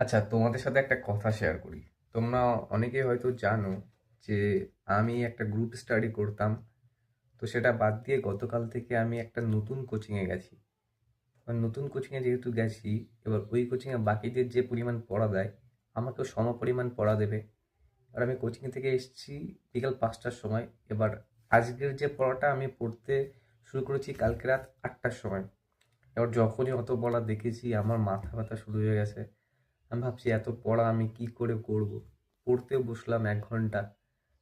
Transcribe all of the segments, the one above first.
আচ্ছা, তোমাদের সাথে একটা কথা শেয়ার করি। তোমরা অনেকেই হয়তো জানো যে আমি একটা গ্রুপ স্টাডি করতাম। তো সেটা বাদ দিয়ে গতকাল থেকে আমি একটা নতুন কোচিংয়ে গেছি। এবার নতুন কোচিংয়ে যেহেতু গেছি, এবার ওই কোচিংয়ে বাকিদের যে পরিমাণ পড়া দেয় আমাকেও সমপরিমাণ পড়া দেবে। আর আমি কোচিং থেকে এসেছি বিকাল 5টার সময়। এবার আজকের যে পড়াটা আমি পড়তে শুরু করেছি কালকে রাত 8টার সময়। এবার যখনই অত পড়া দেখেছি আমার মাথা ব্যথা শুরু হয়ে গেছে। আমি ভাবছি এত পড়া আমি কি করে করব। পড়তেও বসলাম 1 ঘন্টা,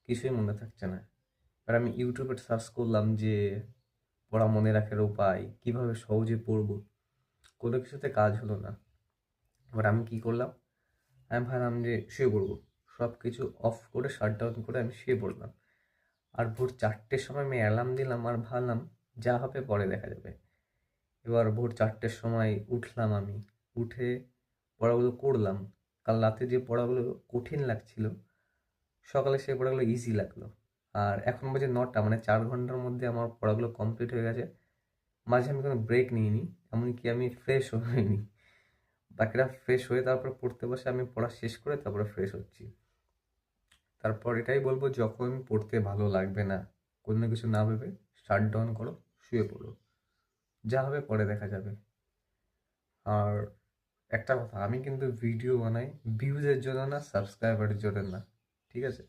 কিছুই মনে থাকছে না। আর আমি ইউটিউবে সার্চ করলাম যে পড়া মনে রাখার উপায়, কিভাবে সহজে পড়বো। কোনো কিছুতে কাজ হলো না। এবার আমি কি করলাম, আমি ভাবলাম যে শুয়ে পড়বো। সব কিছু অফ করে শাট ডাউন করে আমি শুয়ে পড়লাম। আর ভোর 4টের সময় আমি অ্যালার্ম দিলাম আর ভাবলাম যা হবে পরে দেখা যাবে। এবার ভোর 4টের সময় উঠলাম আমি। উঠে পড়াগুলো করলাম। কাল রাতে যে পড়াগুলো কঠিন লাগছিল, সকালে সেই পড়াগুলো ইজি লাগলো। আর এখন বাজে 9টা, মানে 4 ঘন্টার মধ্যে আমার পড়াগুলো কমপ্লিট হয়ে গেছে। মাঝে আমি কোনো ব্রেক নিইনি, এমনকি আমি ফ্রেশও হইনি। বাকিরা ফ্রেশ হয়ে তারপর পড়তে বসে, আমি পড়া শেষ করে তারপরে ফ্রেশ হচ্ছি। তারপর এটাই বলবো, যখন পড়তে ভালো লাগবে না, কোনো কিছু না ভেবে শাট ডাউন করো, শুয়ে পড়ো। যা হবে পরে দেখা যাবে। আর একটা কথা, আমি কিন্তু ভিডিও বানাই ভিউজের জন্য না, সাবস্ক্রাইবারের জন্য না। ঠিক আছে?